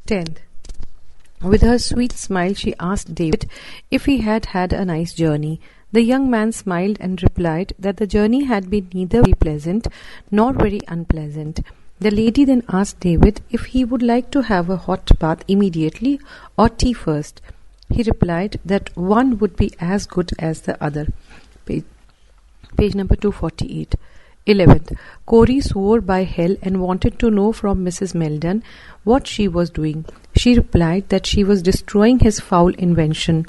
10th. With her sweet smile she asked David if he had had a nice journey. The young man smiled and replied that the journey had been neither very pleasant nor very unpleasant. The lady then asked David if he would like to have a hot bath immediately or tea first. He replied that one would be as good as the other. Page number 248. 11th. Corey swore by hell and wanted to know from Mrs. Meldon what she was doing. She replied that she was destroying his foul invention.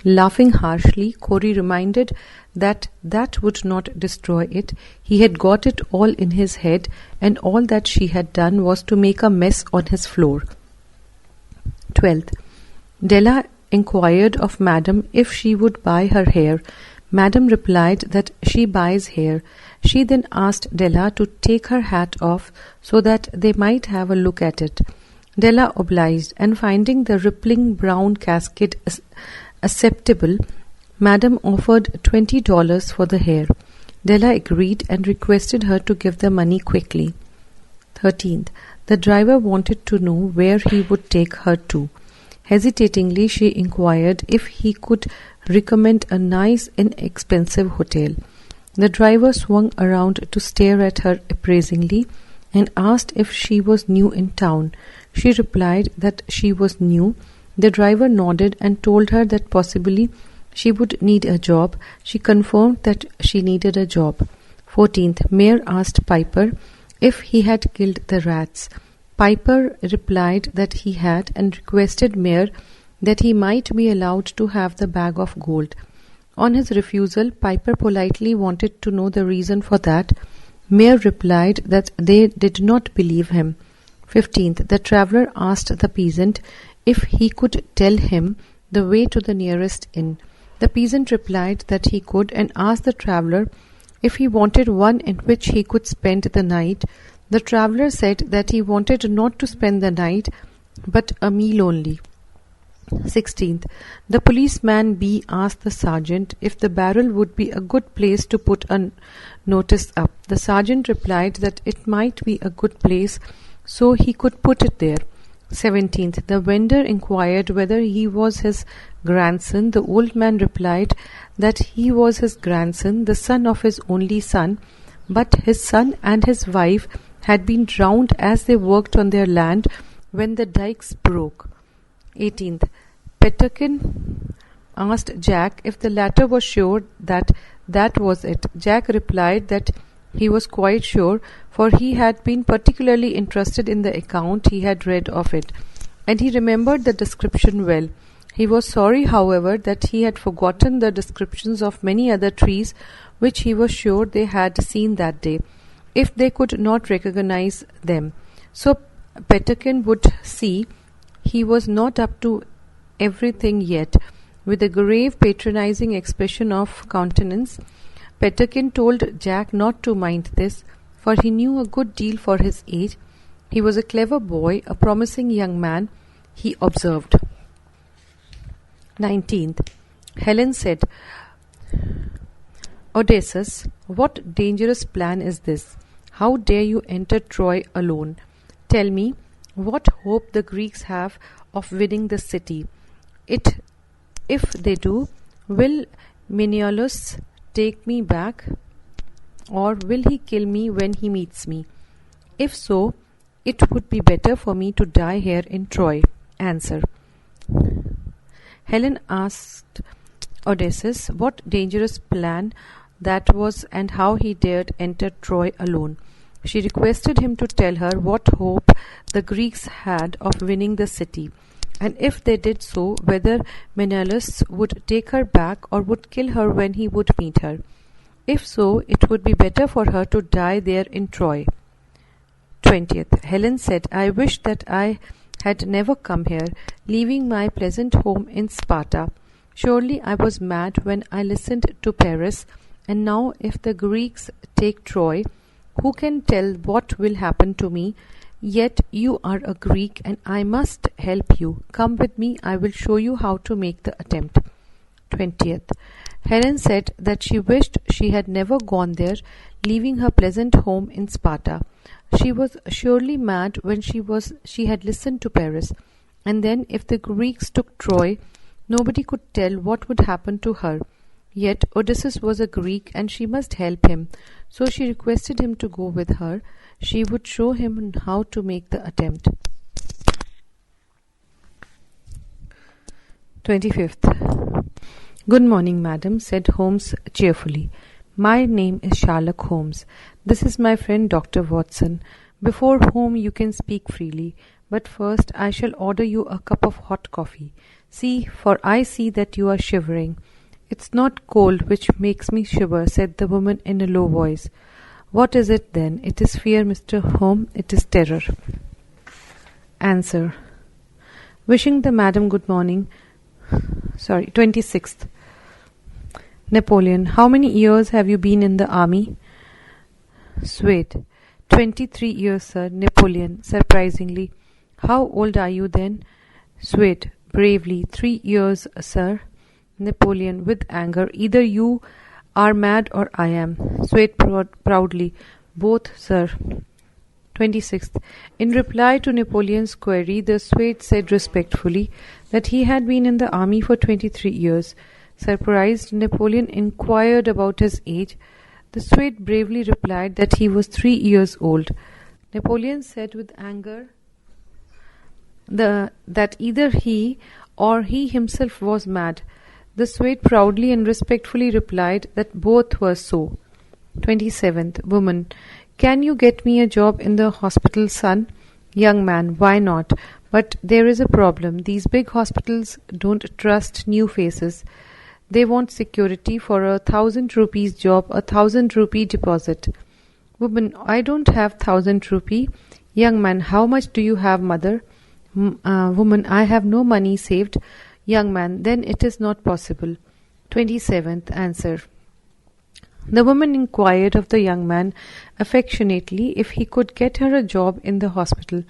Laughing harshly, Corey reminded that would not destroy it. He had got it all in his head, and all that she had done was to make a mess on his floor. 12th. Della inquired of Madam if she would buy her hair. Madam replied that she buys hair. She then asked Della to take her hat off so that they might have a look at it. Della obliged, and finding the rippling brown casket acceptable, Madam offered $20 for the hair. Della agreed and requested her to give the money quickly. 13th. The driver wanted to know where he would take her to. Hesitatingly, she inquired if he could recommend a nice, inexpensive hotel. The driver swung around to stare at her appraisingly and asked if she was new in town. She replied that she was new. The driver nodded and told her that possibly she would need a job. She confirmed that she needed a job. 14th. Mayor asked Piper if he had killed the rats. Piper replied that he had and requested Mayor that he might be allowed to have the bag of gold. On his refusal, Piper politely wanted to know the reason for that. Mayor replied that they did not believe him. 15th. The traveller asked the peasant if he could tell him the way to the nearest inn. The peasant replied that he could and asked the traveller if he wanted one in which he could spend the night. The traveller said that he wanted not to spend the night but a meal only. 16th. The policeman B asked the sergeant if the barrel would be a good place to put a notice up. The sergeant replied that it might be a good place, so he could put it there. 17th. The vendor inquired whether he was his grandson. The old man replied that he was his grandson, the son of his only son, but his son and his wife had been drowned as they worked on their land when the dikes broke. 18th. Peterkin asked Jack if the latter was sure that was it. Jack replied that he was quite sure, for he had been particularly interested in the account he had read of it, and he remembered the description well. He was sorry, however, that he had forgotten the descriptions of many other trees which he was sure they had seen that day, if they could not recognize them. So Peterkin would see he was not up to everything yet. With a grave, patronizing expression of countenance, Peterkin told Jack not to mind this, for he knew a good deal for his age. He was a clever boy, a promising young man, he observed. 19th. Helen said, Odysseus, what dangerous plan is this? How dare you enter Troy alone? Tell me, what hope the Greeks have of winning the city? If they do, will Menelaus take me back, or will he kill me when he meets me? If so, it would be better for me to die here in Troy. Answer. Helen asked Odysseus what dangerous plan that was and how he dared enter Troy alone. She requested him to tell her what hope the Greeks had of winning the city, and if they did so, whether Menelaus would take her back or would kill her when he would meet her. If so, it would be better for her to die there in Troy. 20th. Helen said, I wish that I had never come here, leaving my pleasant home in Sparta. Surely I was mad when I listened to Paris, and now if the Greeks take Troy, who can tell what will happen to me? Yet you are a Greek, and I must help you. Come with me, I will show you how to make the attempt. 20th. Helen said that she wished she had never gone there, leaving her pleasant home in Sparta. She was surely mad when she had listened to Paris, And then, if the Greeks took Troy, nobody could tell what would happen to her. Yet Odysseus was a Greek and she must help him, so she requested him to go with her. She would show him how to make the attempt. 25th. Good morning, madam, said Holmes cheerfully. My name is Sherlock Holmes. This is my friend Dr. Watson, before whom you can speak freely. But first I shall order you a cup of hot coffee. See, for I see that you are shivering. It's not cold which makes me shiver, said the woman in a low voice. What is it then? It is fear, Mr. Holmes. It is terror. Answer. Wishing the madam good morning. 26th. Napoleon. How many years have you been in the army? Swede. 23 years, sir. Napoleon. Surprisingly. How old are you then? Swede. Bravely. 3 years, sir. Napoleon with anger. Either you are mad or I am. Swede proudly. Both, sir. 26th. In reply to Napoleon's query, the Swede said respectfully that he had been in the army for 23 years. Surprised, Napoleon inquired about his age. The Swede bravely replied that he was 3 years old. Napoleon said with anger that either he or he himself was mad. The Swede proudly and respectfully replied that both were so. 27th. Woman. Can you get me a job in the hospital, son? Young man. Why not? But there is a problem. These big hospitals don't trust new faces. They want security for 1,000 rupees job, 1,000 rupee deposit. Woman. I don't have 1,000 rupee. Young man. How much do you have, mother? Woman. I have no money saved. Young man. Then it is not possible. 27th. Answer. The woman inquired of the young man affectionately if he could get her a job in the hospital.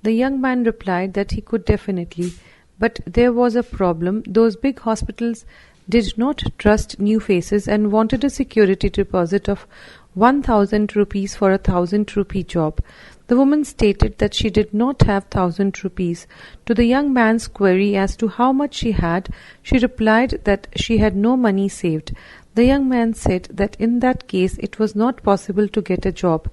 The young man replied that he could definitely, but there was a problem. Those big hospitals did not trust new faces and wanted a security deposit of 1,000 rupees for 1,000 rupee job. The woman stated that she did not have 1,000 rupees. To the young man's query as to how much she had, she replied that she had no money saved. The young man said that in that case it was not possible to get a job.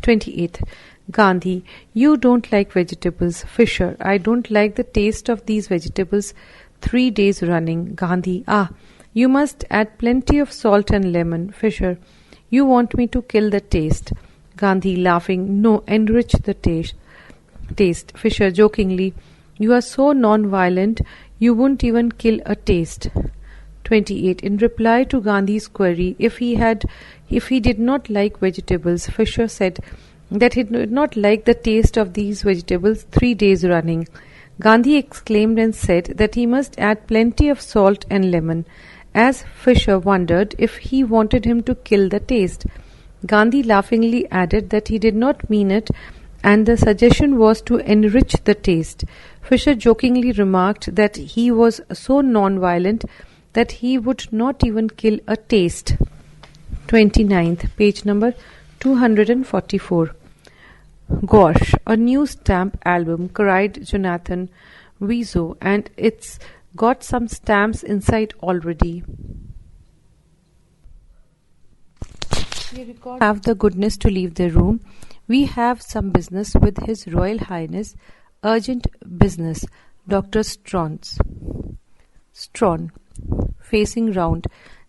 28th. Gandhi. You don't like vegetables. Fisher. I don't like the taste of these vegetables 3 days running. Gandhi. Ah, you must add plenty of salt and lemon. Fisher. You want me to kill the taste. Gandhi laughing. No, enrich the taste. Fisher jokingly. You are so non-violent, you wouldn't even kill a taste. 28. In reply to Gandhi's query if he did not like vegetables, Fisher said that he did not like the taste of these vegetables 3 days running. Gandhi exclaimed and said that he must add plenty of salt and lemon. As Fisher wondered if he wanted him to kill the taste, Gandhi laughingly added that he did not mean it and the suggestion was to enrich the taste. Fisher jokingly remarked that he was so non-violent that he would not even kill a taste. 29th. Page number 244. Gosh, a new stamp album, cried Jonathan Wiseau, and it's got some stamps inside already. Have the goodness to leave the room. We have some business with His Royal Highness. Urgent business. Dr. Strawn. Facing round.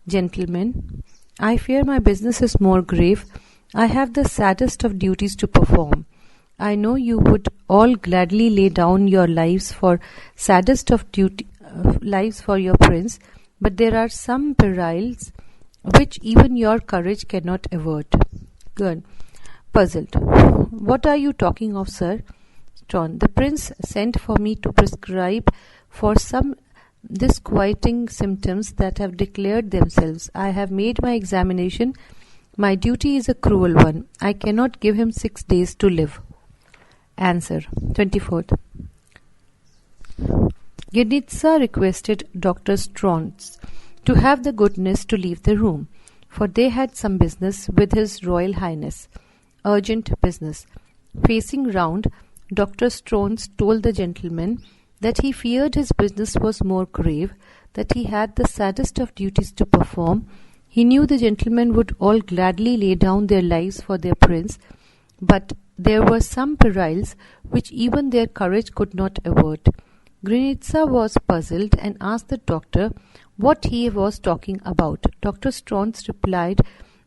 Gentlemen, I fear my business is more grave. I have the saddest of duties to perform. I know you would all gladly lay down your lives for lives for your prince, but there are some perils which even your courage cannot avert. Good. Puzzled. What are you talking of, sir? Strawn. The prince sent for me to prescribe for some disquieting symptoms that have declared themselves. I have made my examination. My duty is a cruel one. I cannot give him 6 days to live. Answer. 24th. Gnitsa requested Dr. Strawn to have the goodness to leave the room, for they had some business with His Royal Highness. Urgent business. Facing round. Dr. Stones told the gentleman that he feared his business was more grave, that he had the saddest of duties to perform. He knew the gentlemen would all gladly lay down their lives for their prince, but there were some perils which even their courage could not avert. Granitza was puzzled and asked the doctor what he was talking about. Dr. Stones replied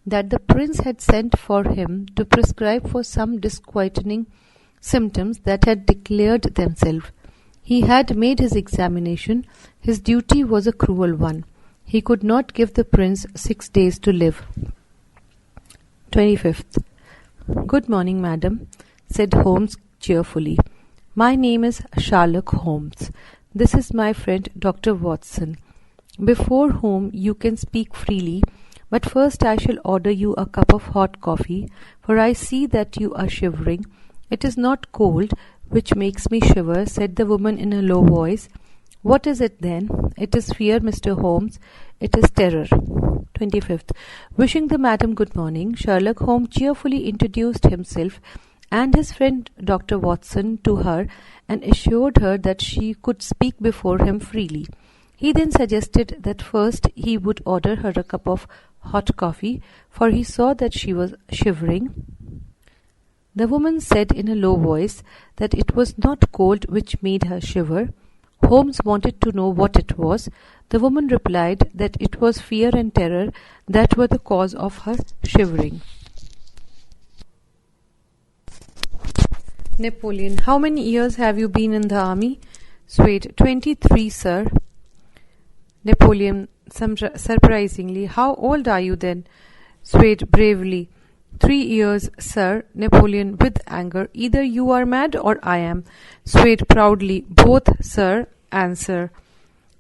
that the prince had sent for him to prescribe for some disquieting symptoms that had declared themselves. He had made his examination. His duty was a cruel one. He could not give the prince 6 days to live. 25th. "Good morning, madam," said Holmes cheerfully. "My name is Sherlock Holmes. This is my friend Dr. Watson, before whom you can speak freely, but first I shall order you a cup of hot coffee, for I see that you are shivering." "It is not cold which makes me shiver," said the woman in a low voice. "What is it then?" "It is fear, Mr. Holmes. It is terror." 25th. Wishing the madam good morning, Sherlock Holmes cheerfully introduced himself and his friend Dr. Watson to her and assured her that she could speak before him freely. He then suggested that first he would order her a cup of hot coffee, for he saw that she was shivering. The woman said in a low voice that it was not cold which made her shiver. Holmes wanted to know what it was. The woman replied that it was fear and terror that were the cause of her shivering. Napoleon. "How many years have you been in the army?" Swede. 23, sir. Napoleon, surprisingly. "How old are you then?" Swede bravely. 3 years, sir. Napoleon, with anger. "Either you are mad or I am." Swede proudly. "Both, sir. Answer."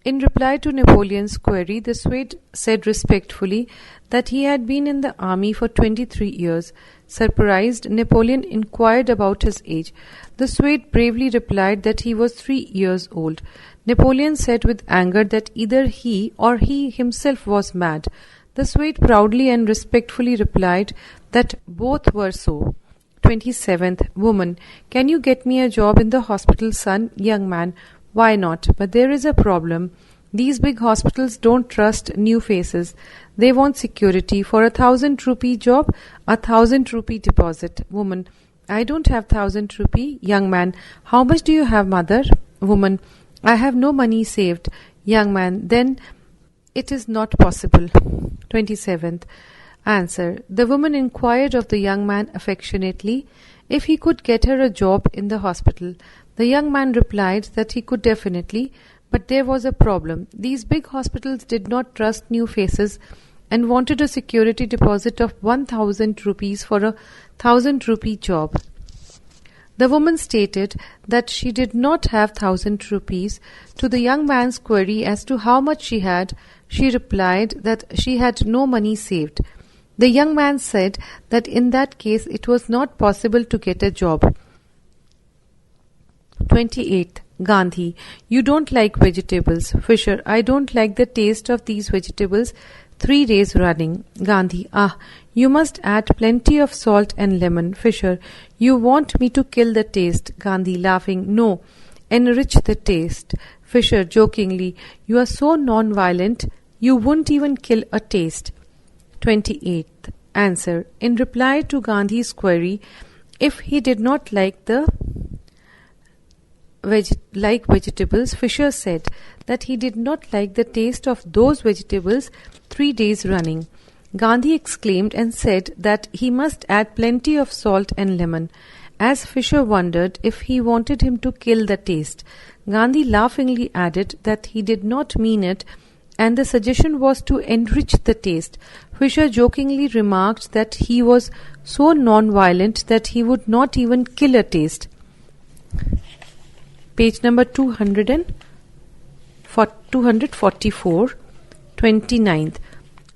In reply to Napoleon's query, the Swede said respectfully that he had been in the army for 23 years. Surprised, Napoleon inquired about his age. The Swede bravely replied that he was 3 years old. Napoleon said with anger that either he or he himself was mad. The Swede proudly and respectfully replied that both were so. 27th. Woman. "Can you get me a job in the hospital, son?" Young man. "Why not? But there is a problem. These big hospitals don't trust new faces. They want security. For 1,000 rupee job, 1,000 rupee deposit." Woman. "I don't have 1,000 rupee." Young man. "How much do you have, mother?" Woman. "I have no money saved." Young man. "Then it is not possible." 27th. Answer. The woman inquired of the young man affectionately if he could get her a job in the hospital. The young man replied that he could definitely, but there was a problem. These big hospitals did not trust new faces and wanted a security deposit of 1,000 rupees for a 1,000 rupee job. The woman stated that she did not have 1,000 rupees. To the young man's query as to how much she had, she replied that she had no money saved. The young man said that in that case it was not possible to get a job. 28th. Gandhi. "You don't like vegetables." Fisher. "I don't like the taste of these vegetables 3 days running." Gandhi. "Ah, you must add plenty of salt and lemon." Fisher. "You want me to kill the taste." Gandhi laughing. "No, enrich the taste." Fisher jokingly. "You are so non-violent, you wouldn't even kill a taste." 28th. Answer. In reply to Gandhi's query if he did not like the vegetables, Fisher said that he did not like the taste of those vegetables 3 days running. Gandhi exclaimed and said that he must add plenty of salt and lemon. As Fisher wondered if he wanted him to kill the taste, Gandhi laughingly added that he did not mean it and the suggestion was to enrich the taste. Fisher jokingly remarked that he was so non-violent that he would not even kill a taste. Page number 244, 29th.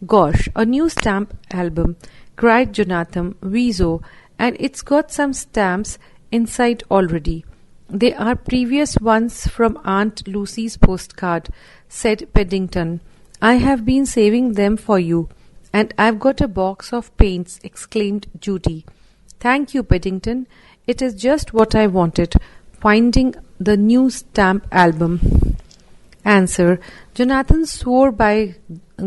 "Gosh, a new stamp album," cried Jonathan Wiseau, "and it's got some stamps inside already." "They are previous ones from Aunt Lucy's postcard," said Paddington. "I have been saving them for you. And I've got a box of paints," exclaimed Judy. "Thank you, Paddington. It is just what I wanted, finding the new stamp album. Answer. Jonathan swore by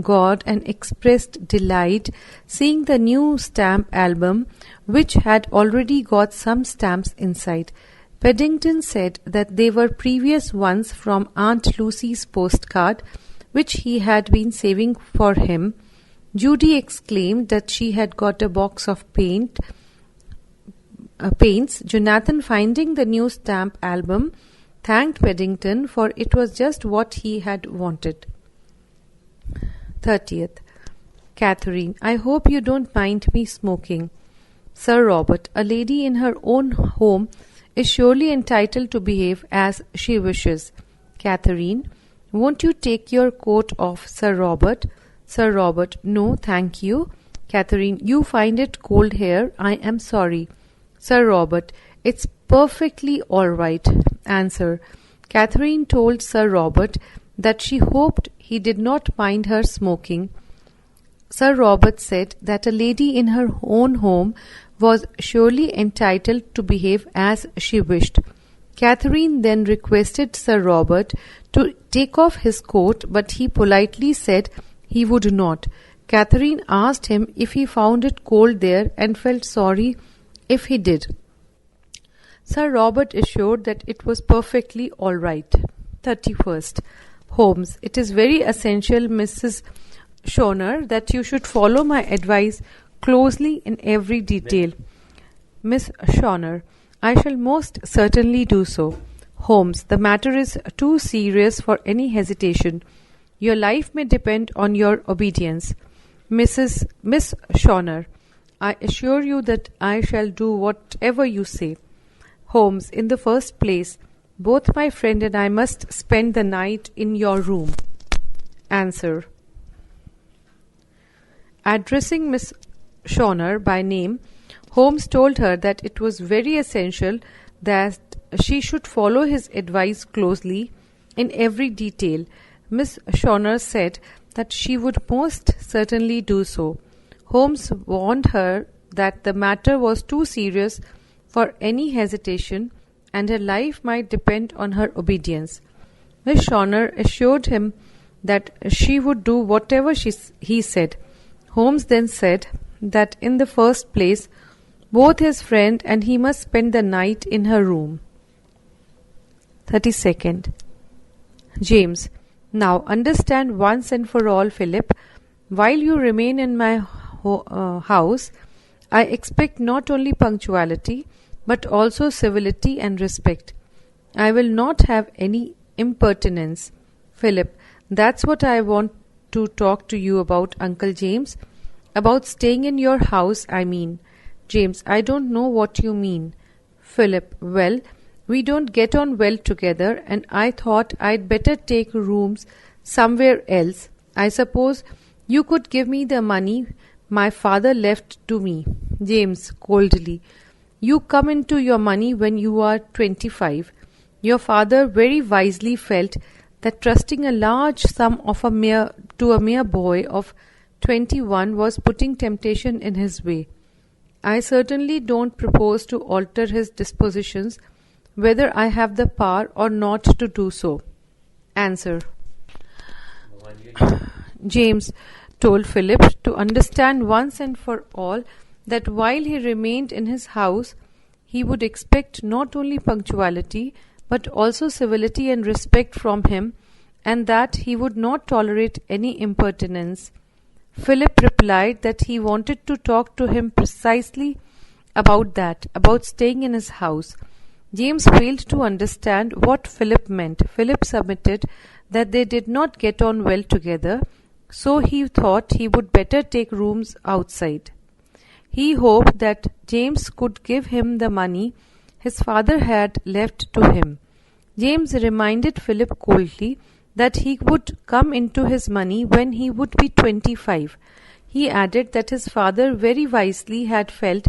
God and expressed delight seeing the new stamp album, which had already got some stamps inside. Paddington said that they were previous ones from Aunt Lucy's postcard, which he had been saving for him. Judy exclaimed that she had got a box of paints. Jonathan, finding the new stamp album, thanked Paddington, for it was just what he had wanted. 30th. Catherine, I hope you don't mind me smoking. Sir Robert, a lady in her own home is surely entitled to behave as she wishes. Catherine, won't you take your coat off, Sir Robert? Sir Robert, no, thank you. Catherine, you find it cold here. I am sorry. Sir Robert, it's perfectly all right. Answer. Catherine told Sir Robert that she hoped he did not mind her smoking. Sir Robert said that a lady in her own home was surely entitled to behave as she wished. Catherine then requested Sir Robert to take off his coat, but he politely said he would not. Catherine asked him if he found it cold there and felt sorry if he did. Sir Robert assured that it was perfectly all right. 31st. Holmes, it is very essential, Mrs. Shonner, that you should follow my advice closely in every detail. Miss Shonner, I shall most certainly do so. Holmes, the matter is too serious for any hesitation. Your life may depend on your obedience. Miss Shonner, I assure you that I shall do whatever you say. Holmes, in the first place, both my friend and I must spend the night in your room. Answer. Addressing Miss Shonner by name, Holmes told her that it was very essential that she should follow his advice closely in every detail. Miss Shonner said that she would most certainly do so. Holmes warned her that the matter was too serious for any hesitation, and her life might depend on her obedience. Miss Shonner assured him that she would do whatever he said. Holmes then said that in the first place, both his friend and he must spend the night in her room. 32nd. James, now understand once and for all, Philip, while you remain in my house, I expect not only punctuality, but also civility and respect. I will not have any impertinence. Philip, that's what I want to talk to you about, Uncle James. About staying in your house, I mean. James, I don't know what you mean. Philip, well, we don't get on well together, and I thought I'd better take rooms somewhere else. I suppose you could give me the money my father left to me. James, coldly, you come into your money when you are 25. Your father very wisely felt that trusting a large sum to a mere boy of 21 was putting temptation in his way. I certainly don't propose to alter his dispositions, whether I have the power or not to do so. Answer. James told Philip to understand once and for all that while he remained in his house, he would expect not only punctuality, but also civility and respect from him, and that he would not tolerate any impertinence. Philip replied that he wanted to talk to him precisely about that, about staying in his house. James failed to understand what Philip meant. Philip submitted that they did not get on well together, so he thought he would better take rooms outside. He hoped that James could give him the money his father had left to him. James reminded Philip coldly that he would come into his money when he would be 25. He added that his father very wisely had felt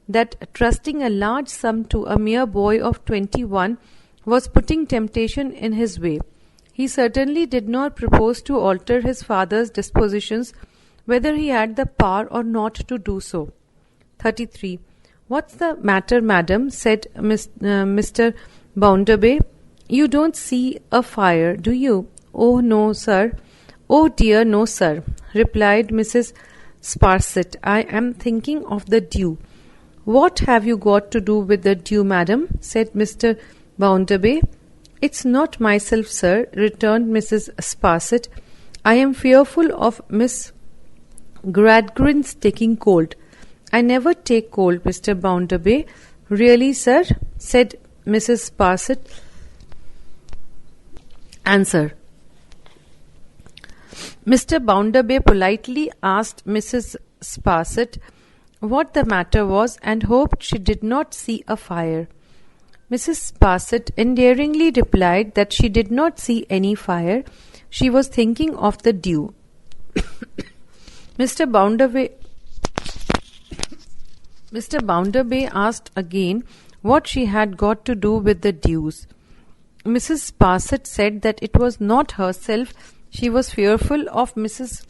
that trusting a large sum to a mere boy of 21 was putting temptation in his way. He certainly did not propose to alter his father's dispositions, whether he had the power or not to do so. 33. "What's the matter, madam?" said Mr. Bounderby. "You don't see a fire, do you?" "Oh, no, sir." "Oh, dear, no, sir," replied Mrs. Sparsit. "I am thinking of the dew." "What have you got to do with the dew, madam?" said Mr. Bounderby. "It's not myself, sir," returned Mrs. Sparsit. "I am fearful of Miss Gradgrin's taking cold." "I never take cold, Mr. Bounderby." "Really, sir?" said Mrs. Sparsit. Answer. Mr. Bounderby politely asked Mrs. Sparsit what the matter was and hoped she did not see a fire. Mrs. Sparsit endearingly replied that she did not see any fire. She was thinking of the dew. Mr. Bounderby asked again what she had got to do with the dews. Mrs. Sparsit said that it was not herself. She was fearful of Mrs.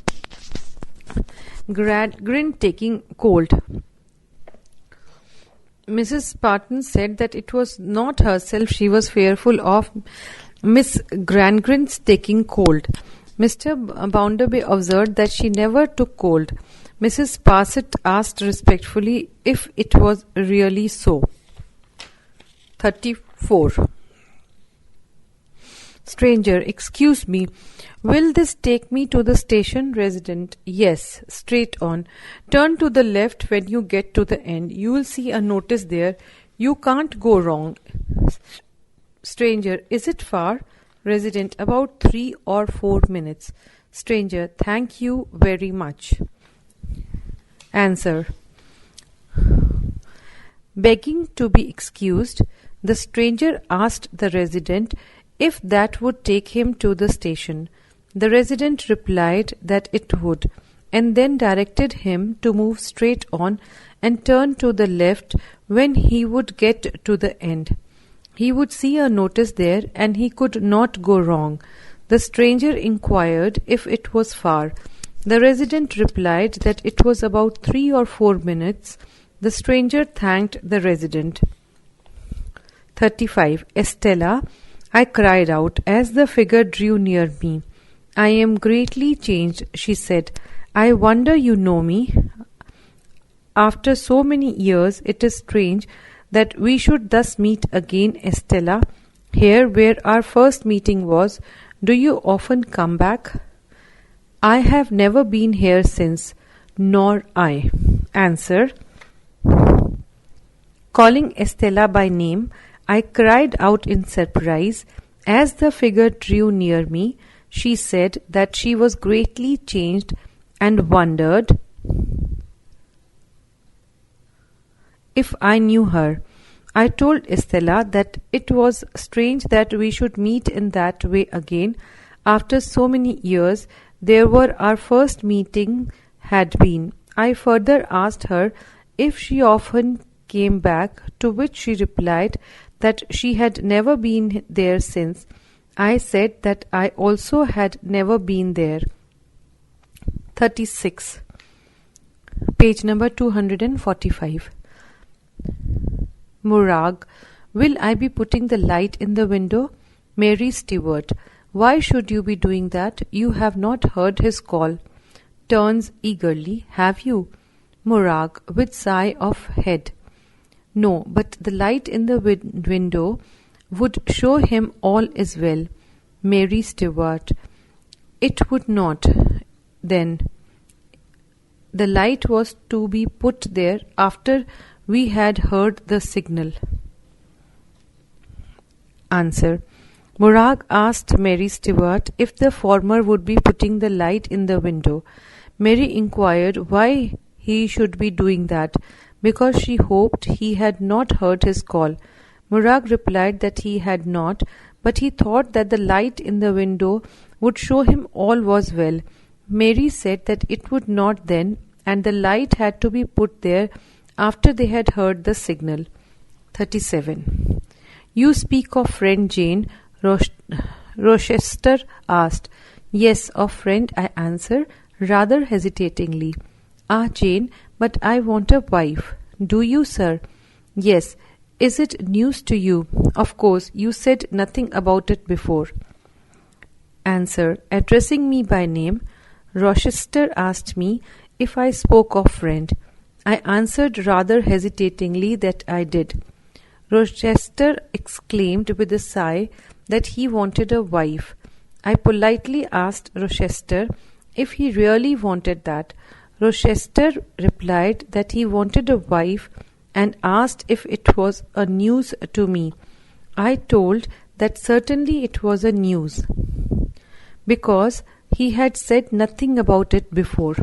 Gradgrin taking cold. Mrs. Spartan said that it was not herself. She was fearful of Miss Gradgrin's taking cold. Mr. Bounderby observed that she never took cold. Mrs. Sparsit asked respectfully if it was really so. 34. Stranger. "Excuse me, will this take me to the station?" Resident. "Yes, straight on. Turn to the left when you get to the end. You will see a notice there. You can't go wrong." Stranger. "Is it far?" Resident. "About 3 or 4 minutes. Stranger. "Thank you very much." Answer. Begging to be excused, the stranger asked the resident if that would take him to the station. The resident replied that it would, and then directed him to move straight on and turn to the left when he would get to the end. He would see a notice there, and he could not go wrong. The stranger inquired if it was far. The resident replied that it was about 3 or 4 minutes. The stranger thanked the resident. 35. Estella, I cried out as the figure drew near me. "I am greatly changed," she said. "I wonder you know me. After so many years, it is strange that we should thus meet again, Estella. Here where our first meeting was. Do you often come back?" "I have never been here since." "Nor I." Answer. Calling Estella by name, I cried out in surprise. As the figure drew near me, she said that she was greatly changed and wondered if I knew her. I told Estella that it was strange that we should meet in that way again after so many years. There were our first meeting had been. I further asked her if she often came back, to which she replied that she had never been there since. I said that I also had never been there. 36. Page number 245. Murag. Will I be putting the light in the window? Mary Stewart. Why should you be doing that? You have not heard his call. Turns eagerly. Have you? Murag. With sigh of head. No, but the light in the window would show him all is well. Mary Stewart. It would not. Then the light was to be put there after we had heard the signal. Answer. Murag asked Mary Stewart if the former would be putting the light in the window. Mary inquired why he should be doing that, because she hoped he had not heard his call. Murag replied that he had not, but he thought that the light in the window would show him all was well. Mary said that it would not then, and the light had to be put there after they had heard the signal. 37. You speak of friend Jane, Rochester asked. Yes, of friend, I answered, rather hesitatingly. Ah, Jane, but I want a wife. Do you, sir? Yes. Is it news to you? Of course, you said nothing about it before. Answer. Addressing me by name, Rochester asked me if I spoke of friend. I answered rather hesitatingly that I did. Rochester exclaimed with a sigh that he wanted a wife. I politely asked Rochester if he really wanted that. Rochester replied that he wanted a wife and asked if it was a news to me. I told that certainly it was a news, because he had said nothing about it before.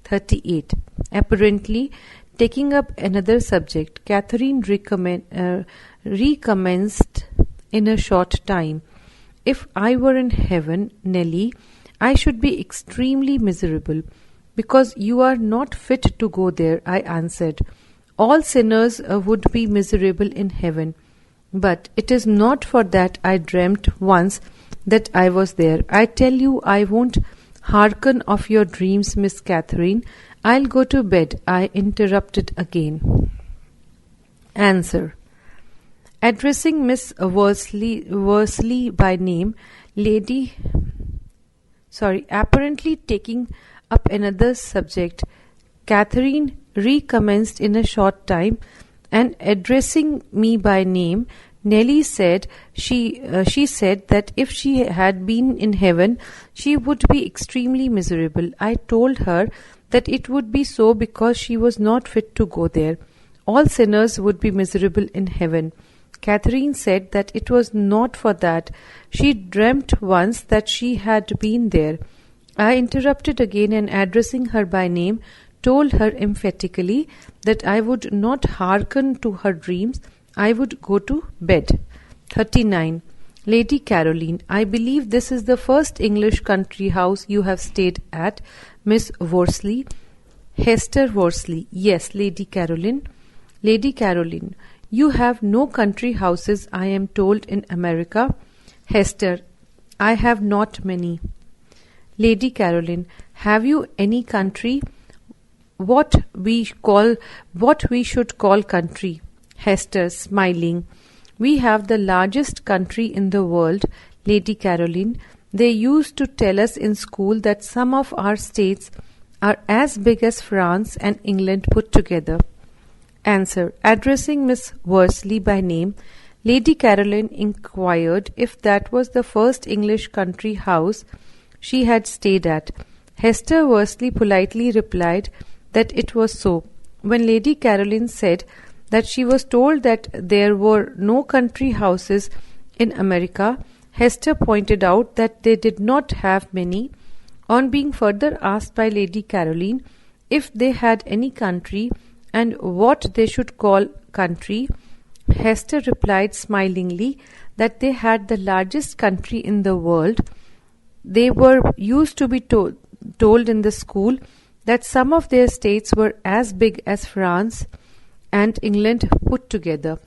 38. Apparently, taking up another subject, Catherine recommenced in a short time. If I were in heaven, Nelly, I should be extremely miserable, because you are not fit to go there, I answered. All sinners would be miserable in heaven. But it is not for that I dreamt once that I was there. I tell you I won't hearken of your dreams, Miss Catherine. I'll go to bed, I interrupted again. Answer. Addressing Miss Worsley by name, apparently taking up another subject, Catherine recommenced in a short time, and addressing me by name, Nelly said she said that if she had been in heaven, she would be extremely miserable. I told her that it would be so because she was not fit to go there. All sinners would be miserable in heaven. Catherine said that it was not for that. She dreamt once that she had been there. I interrupted again, and addressing her by name, told her emphatically that I would not hearken to her dreams. I would go to bed. 39. Lady Caroline, I believe this is the first English country house you have stayed at, Miss Worsley. Hester Worsley. Yes, Lady Caroline. Lady Caroline, you have no country houses, I am told, in America. Hester, I have not many. Lady Caroline, have you any country? What we should call country? Hester, smiling. We have the largest country in the world, Lady Caroline. They used to tell us in school that some of our states are as big as France and England put together. Answer. Addressing Miss Worsley by name, Lady Caroline inquired if that was the first English country house she had stayed at. Hester Worsley politely replied that it was so. When Lady Caroline said that she was told that there were no country houses in America, Hester pointed out that they did not have many. On being further asked by Lady Caroline if they had any country and what they should call country, Hester replied smilingly that they had the largest country in the world. They were used to be told in the school that some of their states were as big as France and England put together.